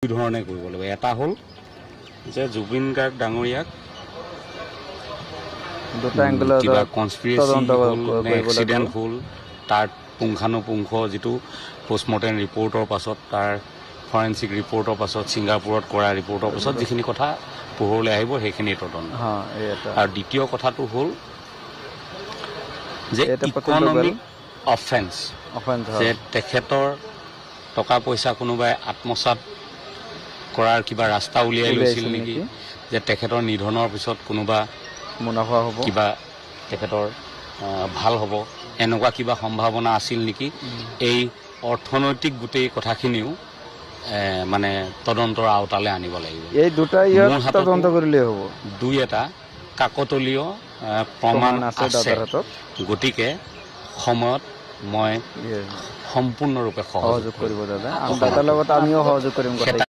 দুই ধৰণে কৰিব লাগিব। এটা হ'ল যে জুবিন গাৰ্গ ডাঙৰীয়াক দুটা এংগলত কিবা কনস্পিৰেচি তদন্ত হ'ল নে কৰিব এক্সিডেণ্ট লাগিব। হ'ল তাৰ পুংখানুপুংখ যিটো পষ্টমৰ্টেম ৰিপৰ্টৰ পাছত তাৰ ফৰেঞ্চিক ৰিপৰ্টৰ পাছত ছিংগাপুৰত কৰা ৰিপৰ্টৰ পাছত যিখিনি কথা পোহৰলৈ আহিব সেইখিনি তদন্ত। আৰু দ্বিতীয় কথাটো হ'ল যে ইকনমিক অফেন্স, যে তেখেতৰ টকা পইচা কোনোবাই আত্মসাত কৰাৰ কিবা ৰাস্তা উলিয়াই লৈছিল নেকি, যে তেখেতৰ নিধনৰ পিছত কোনোবা মুনাফা হ'ব, কিবা তেখেতৰ ভাল হ'ব, এনেকুৱা কিবা সম্ভাৱনা আছিল নেকি, এই অৰ্থনৈতিক গোটেই কথাখিনিও মানে তদন্তৰ আওতালৈ আনিব লাগিব। এই দুটা তদন্ত কৰিলে হ'ব। দুই এটা কাকতলীয় প্ৰমাণ আছে, গতিকে সময়ত মই সম্পূৰ্ণৰূপে সহযোগ কৰিব দাদা। দাদাৰ লগত আমিও সহযোগ কৰিম।